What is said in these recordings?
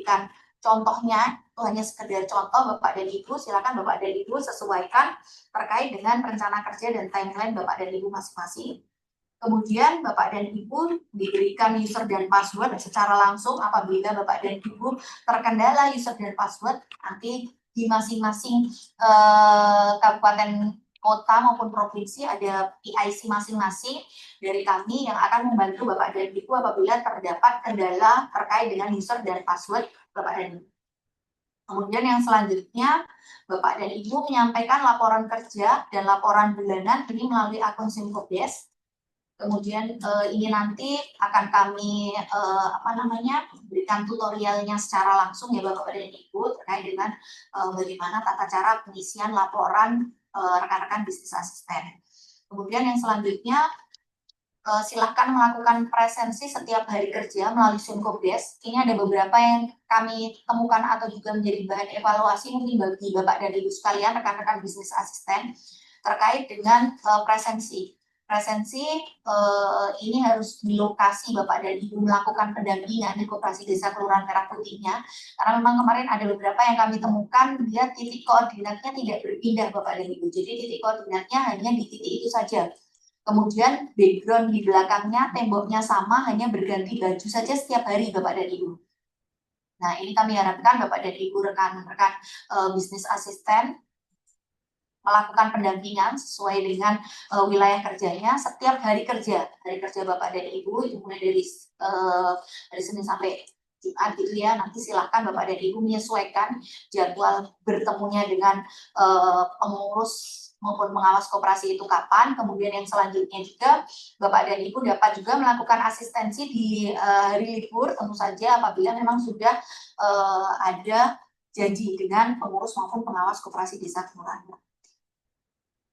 memberikan contohnya, itu hanya sekedar contoh Bapak dan Ibu, silakan Bapak dan Ibu sesuaikan terkait dengan rencana kerja dan timeline Bapak dan Ibu masing-masing. Kemudian Bapak dan Ibu diberikan user dan password secara langsung apabila Bapak dan Ibu terkendala user dan password, nanti di masing-masing kabupaten kota maupun provinsi ada PIC masing-masing dari kami yang akan membantu Bapak dan Ibu apabila terdapat kendala terkait dengan user dan password Bapak dan Ibu. Kemudian yang selanjutnya, Bapak dan Ibu menyampaikan laporan kerja dan laporan bulanan ini melalui akun Simkobdes. Kemudian ini nanti akan kami berikan tutorialnya secara langsung ya Bapak dan Ibu terkait dengan bagaimana tata cara pengisian laporan rekan-rekan bisnis asisten. Kemudian yang selanjutnya silahkan melakukan presensi setiap hari kerja melalui Simkobdes. Ini ada beberapa yang kami temukan atau juga menjadi bahan evaluasi mungkin bagi Bapak dan Ibu sekalian rekan-rekan bisnis asisten terkait dengan presensi. Presensi ini harus di lokasi Bapak dan Ibu melakukan pendampingan di Koperasi Desa Kelurahan Merah Putihnya, karena memang kemarin ada beberapa yang kami temukan dia titik koordinatnya tidak berpindah Bapak dan Ibu, jadi titik koordinatnya hanya di titik itu saja. Kemudian background di belakangnya temboknya sama, hanya berganti baju saja setiap hari Bapak dan Ibu. Nah ini kami harapkan Bapak dan Ibu rekan-rekan bisnis asisten melakukan pendampingan sesuai dengan wilayah kerjanya setiap hari kerja Bapak dan Ibu itu mulai dari Senin sampai Jumat gitu ya. Nanti silahkan Bapak dan Ibu menyesuaikan jadwal bertemunya dengan pengurus maupun pengawas koperasi itu kapan. Kemudian yang selanjutnya juga Bapak dan Ibu dapat juga melakukan asistensi di hari libur tentu saja apabila memang sudah ada janji dengan pengurus maupun pengawas koperasi desa kelurahan.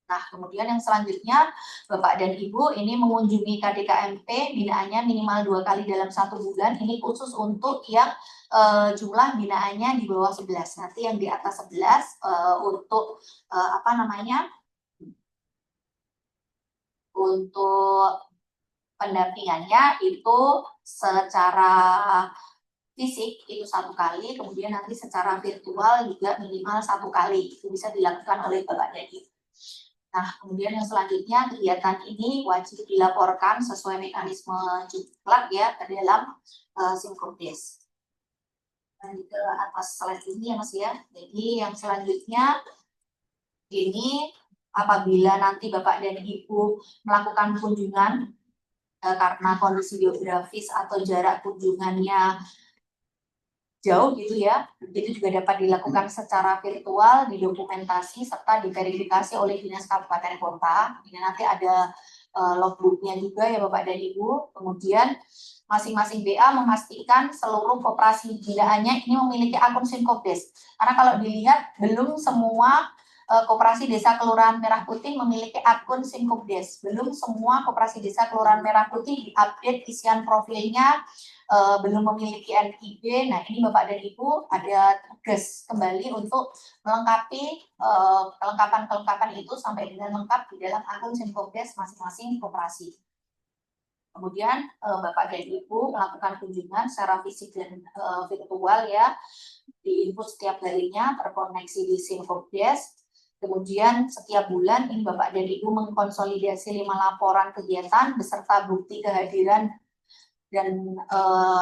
Nah, kemudian yang selanjutnya, Bapak dan Ibu ini mengunjungi KDKMP, binaannya minimal 2 kali dalam 1 bulan. Ini khusus untuk yang jumlah binaannya di bawah 11. Nanti yang di atas 11 untuk untuk pendampingannya itu secara fisik itu 1 kali, kemudian nanti secara virtual juga minimal 1 kali. Itu bisa dilakukan oleh Bapak dan Ibu. Nah, kemudian yang selanjutnya kegiatan ini wajib dilaporkan sesuai mekanisme juklak ya ke dalam Simkobdes. Dan ke atas slide ini ya Mas ya. Jadi yang selanjutnya ini apabila nanti Bapak dan Ibu melakukan kunjungan karena kondisi geografis atau jarak kunjungannya jauh gitu ya, itu juga dapat dilakukan secara virtual, didokumentasi serta diverifikasi oleh Dinas Kabupaten Kota. Ini nanti ada logbooknya juga ya Bapak dan Ibu. Kemudian masing-masing BA memastikan seluruh koperasi binaannya ini memiliki akun Simkobdes. Karena kalau dilihat belum semua koperasi desa Kelurahan Merah Putih memiliki akun Simkobdes. Belum semua koperasi desa Kelurahan Merah Putih diupdate isian profilnya, belum memiliki NIB. Nah ini Bapak dan Ibu ada tugas kembali untuk melengkapi kelengkapan itu sampai dengan lengkap di dalam akun Simkobdes masing-masing koperasi. Kemudian Bapak dan Ibu melakukan kunjungan secara fisik dan virtual ya, di input setiap harinya terkoneksi di Simkobdes. Kemudian setiap bulan ini Bapak dan Ibu mengkonsolidasi 5 laporan kegiatan beserta bukti kehadiran dan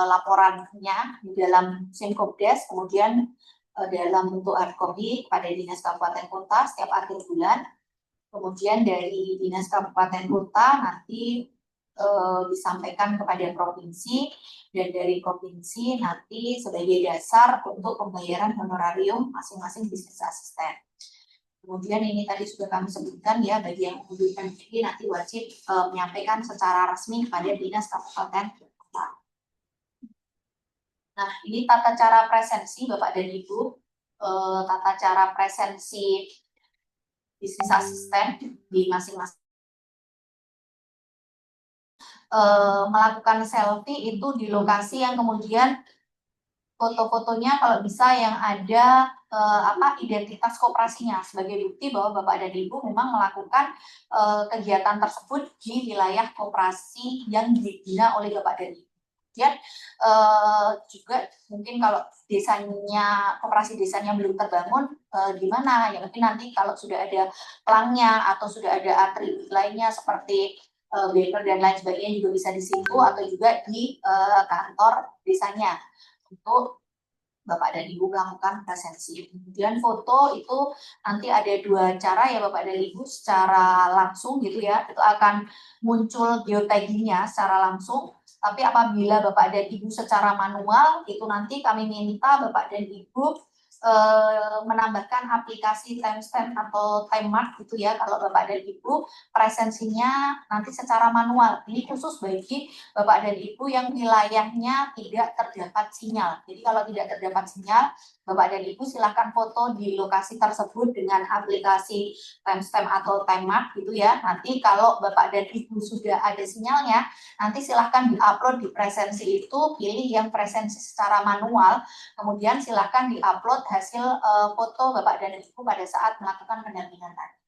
laporannya di dalam Simkobdes, kemudian dalam bentuk hard copy pada Dinas Kabupaten Kota setiap akhir bulan. Kemudian dari Dinas Kabupaten Kota nanti disampaikan kepada provinsi, dan dari provinsi nanti sebagai dasar untuk pembayaran honorarium masing-masing bisnis asisten. Kemudian ini tadi sudah kami sebutkan ya, bagi yang membutuhkan ini nanti wajib menyampaikan secara resmi kepada Dinas Kabupaten Kota. Nah, ini tata cara presensi Bapak dan Ibu, tata cara presensi bisnis asisten di masing-masing melakukan selfie itu di lokasi yang kemudian foto-fotonya kalau bisa yang ada identitas koperasinya sebagai bukti bahwa Bapak dan Ibu memang melakukan kegiatan tersebut di wilayah koperasi yang dibina oleh Bapak dan Ibu. Kemudian juga mungkin kalau desanya, koperasi desanya belum terbangun, gimana? Ya mungkin nanti kalau sudah ada pelangnya atau sudah ada atribut lainnya seperti banner dan lain sebagainya juga bisa di situ atau juga di kantor desanya untuk Bapak dan Ibu melakukan presensi. Kemudian foto itu nanti ada dua cara ya Bapak dan Ibu, secara langsung gitu ya, itu akan muncul geotaggingnya secara langsung. Tapi apabila Bapak dan Ibu secara manual, itu nanti kami minta Bapak dan Ibu menambahkan aplikasi timestamp atau time mark gitu ya, kalau Bapak dan Ibu presensinya nanti secara manual. Ini khusus bagi Bapak dan Ibu yang wilayahnya tidak terdapat sinyal. Jadi kalau tidak terdapat sinyal, Bapak dan Ibu silahkan foto di lokasi tersebut dengan aplikasi timestamp atau time mark gitu ya. Nanti kalau Bapak dan Ibu sudah ada sinyalnya, nanti silahkan di-upload di presensi itu, pilih yang presensi secara manual, kemudian silahkan di-upload hasil foto Bapak dan Ibu pada saat melakukan pendampingan tadi.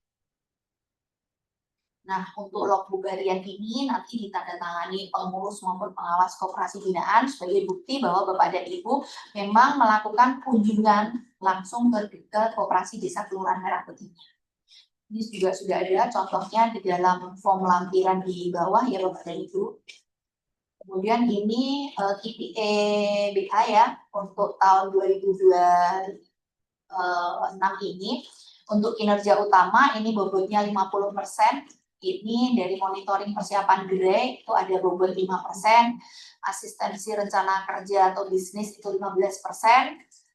Nah, untuk logbook harian ini nanti ditandatangani pengurus maupun pengawas koperasi binaan sebagai bukti bahwa Bapak dan Ibu memang melakukan kunjungan langsung ke koperasi desa Kelurahan Merah Putih. Ini juga sudah ada contohnya di dalam form lampiran di bawah ya Bapak dan Ibu. Kemudian ini KPI BA ya untuk tahun 2026 ini. Untuk kinerja utama ini bobotnya 50%. Ini dari monitoring persiapan gerai itu ada bobot 5%, asistensi rencana kerja atau bisnis itu 15%,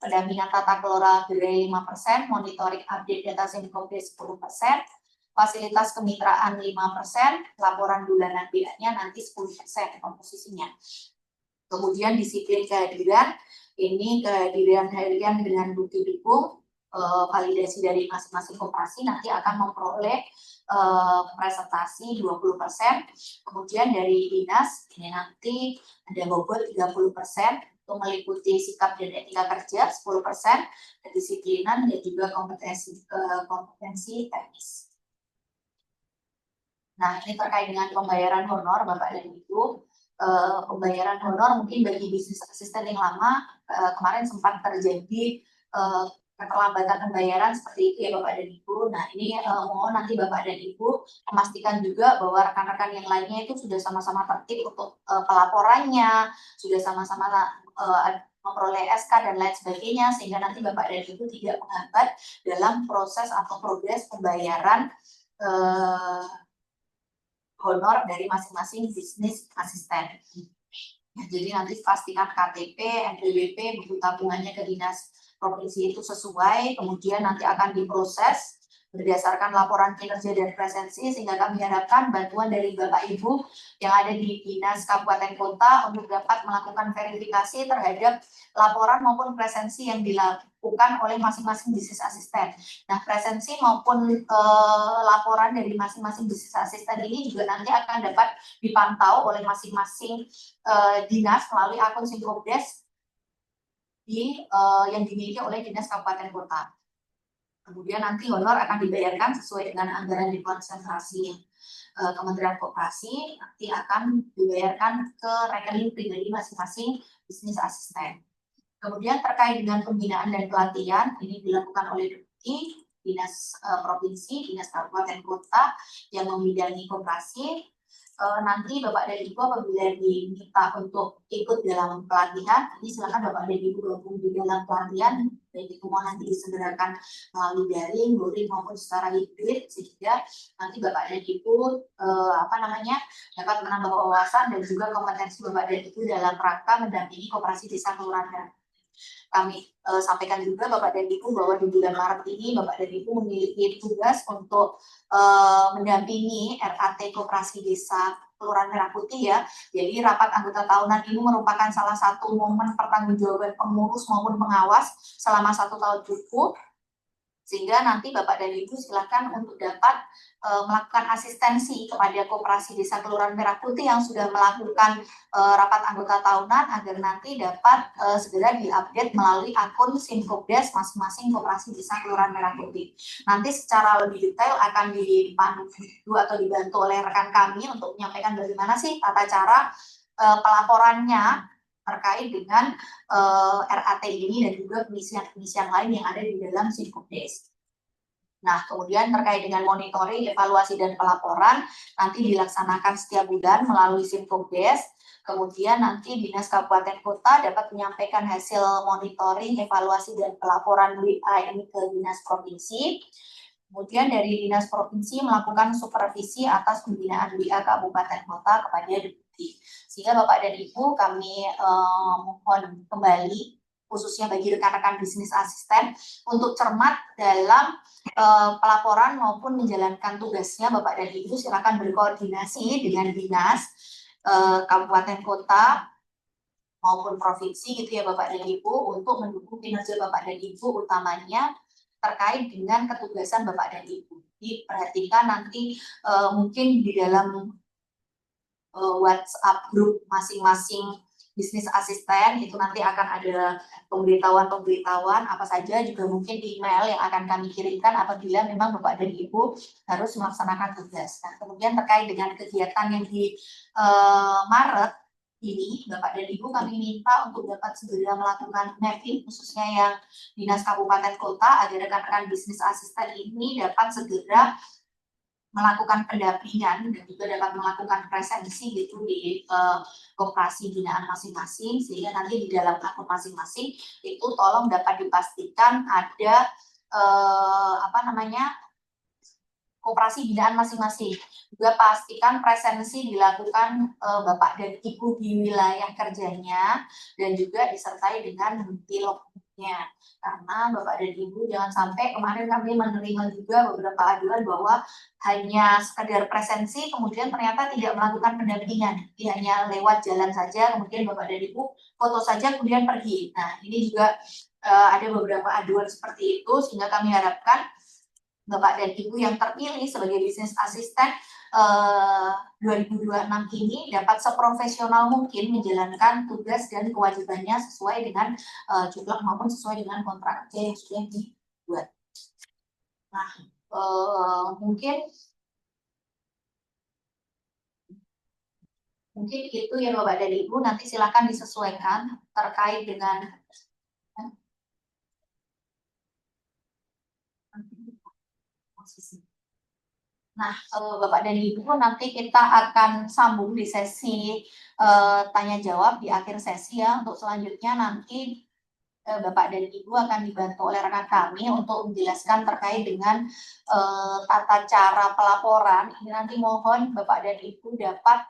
pendampingan tata kelola gerai 5%, monitoring update data Simkopdes 10%, fasilitas kemitraan 5%, laporan bulanan BA-nya nanti 10% komposisinya. Kemudian disiplin kehadiran, ini kehadiran harian dengan bukti dukung, validasi dari masing-masing koperasi nanti akan memperoleh presentasi 20%. Kemudian dari dinas ini nanti ada bobot 30% untuk meliputi sikap dan etika kerja 10%, kedisiplinan dan juga kompetensi teknis. Nah, ini terkait dengan pembayaran honor Bapak dan Ibu. Pembayaran honor mungkin bagi bisnis asisten yang lama kemarin sempat terjadi keterlambatan pembayaran seperti itu ya Bapak dan Ibu. Nah ini mohon nanti Bapak dan Ibu memastikan juga bahwa rekan-rekan yang lainnya itu sudah sama-sama tertib untuk pelaporannya, sudah sama-sama memperoleh SK dan lain sebagainya, sehingga nanti Bapak dan Ibu tidak menghambat dalam proses atau progres pembayaran honor dari masing-masing bisnis asisten. Nah, jadi nanti pastikan KTP, NPWP, buku tabungannya ke dinas provinsi itu sesuai, kemudian nanti akan diproses berdasarkan laporan kinerja dan presensi, sehingga kami harapkan bantuan dari Bapak Ibu yang ada di dinas kabupaten kota untuk dapat melakukan verifikasi terhadap laporan maupun presensi yang dilakukan oleh masing-masing bisnis asisten. Nah, presensi maupun laporan dari masing-masing bisnis asisten ini juga nanti akan dapat dipantau oleh masing-masing dinas melalui akun Simkopdes yang dimiliki oleh dinas kabupaten kota. Kemudian nanti honor akan dibayarkan sesuai dengan anggaran dikonsentrasi Kementerian Koperasi, nanti akan dibayarkan ke rekening pribadi masing-masing bisnis asisten. Kemudian terkait dengan pembinaan dan pelatihan, ini dilakukan oleh Deputi, Dinas Provinsi, Dinas Kabupaten Kota yang membidangi koperasi. Nanti Bapak dan Ibu apabila diminta untuk ikut dalam pelatihan, ini silakan Bapak dan Ibu gabung di dalam pelatihan, baik itu mau nanti disegerakan melalui daring, maupun secara hibrid, sehingga nanti Bapak dan Ibu dapat menambah wawasan dan juga kompetensi Bapak dan Ibu dalam rangka mendampingi koperasi desa kelurahan. Kami sampaikan juga Bapak dan Ibu bahwa di bulan Maret ini Bapak dan Ibu memiliki tugas untuk mendampingi RAT Koperasi Desa Kelurahan Merah Putih ya. Jadi rapat anggota tahunan ini merupakan salah satu momen pertanggungjawaban pengurus maupun pengawas selama 1 tahun cukup, sehingga nanti Bapak dan Ibu silakan untuk dapat melakukan asistensi kepada koperasi desa Kelurahan Merah Putih yang sudah melakukan rapat anggota tahunan agar nanti dapat segera diupdate melalui akun Simkopdes masing-masing koperasi desa Kelurahan Merah Putih. Nanti secara lebih detail akan dipandu atau dibantu oleh rekan kami untuk menyampaikan bagaimana sih tata cara pelaporannya terkait dengan RAT ini dan juga pengisian lain yang ada di dalam Simkopdes. Nah, kemudian terkait dengan monitoring, evaluasi, dan pelaporan nanti dilaksanakan setiap bulan melalui Simkopdes. Kemudian nanti Dinas Kabupaten Kota dapat menyampaikan hasil monitoring, evaluasi, dan pelaporan WA ini ke Dinas Provinsi. Kemudian dari Dinas Provinsi melakukan supervisi atas pembinaan WA Kabupaten Kota kepada Deputi. Sehingga Bapak dan Ibu kami mohon kembali khususnya bagi rekan-rekan bisnis asisten untuk cermat dalam pelaporan maupun menjalankan tugasnya. Bapak dan Ibu silakan berkoordinasi dengan dinas kabupaten kota maupun provinsi gitu ya Bapak dan Ibu untuk mendukung kinerja Bapak dan Ibu utamanya terkait dengan ketugasan Bapak dan Ibu. Jadi perhatikan nanti mungkin di dalam WhatsApp grup masing-masing bisnis asisten itu nanti akan ada pemberitahuan apa saja, juga mungkin email yang akan kami kirimkan apabila memang Bapak dan Ibu harus melaksanakan tugas. Nah, kemudian terkait dengan kegiatan yang di Maret ini, Bapak dan Ibu kami minta untuk dapat segera melakukan mapping khususnya yang Dinas Kabupaten Kota agar rekan-rekan bisnis asisten ini dapat segera melakukan pendampingan dan juga dapat melakukan presensi gitu di koperasi binaan masing-masing, sehingga nanti di dalam akun masing-masing itu tolong dapat dipastikan ada koperasi binaan masing-masing. Juga pastikan presensi dilakukan Bapak dan Ibu di wilayah kerjanya dan juga disertai dengan bukti logbooknya. Karena Bapak dan Ibu jangan sampai kemarin kami menerima juga beberapa aduan bahwa hanya sekedar presensi kemudian ternyata tidak melakukan pendampingan. Dia hanya lewat jalan saja, kemudian Bapak dan Ibu foto saja kemudian pergi. Nah, ini juga ada beberapa aduan seperti itu, sehingga kami harapkan Bapak dan Ibu yang terpilih sebagai bisnis asisten 2026 ini dapat seprofesional mungkin menjalankan tugas dan kewajibannya sesuai dengan jumlah maupun sesuai dengan kontrak kerja yang sudah dibuat. Nah, mungkin itu ya Bapak dan Ibu, nanti silakan disesuaikan terkait dengan Nah, Bapak dan Ibu, nanti kita akan sambung di sesi tanya jawab di akhir sesi ya. Untuk selanjutnya nanti Bapak dan Ibu akan dibantu oleh rekan kami untuk menjelaskan terkait dengan tata cara pelaporan. Ini nanti mohon Bapak dan Ibu dapat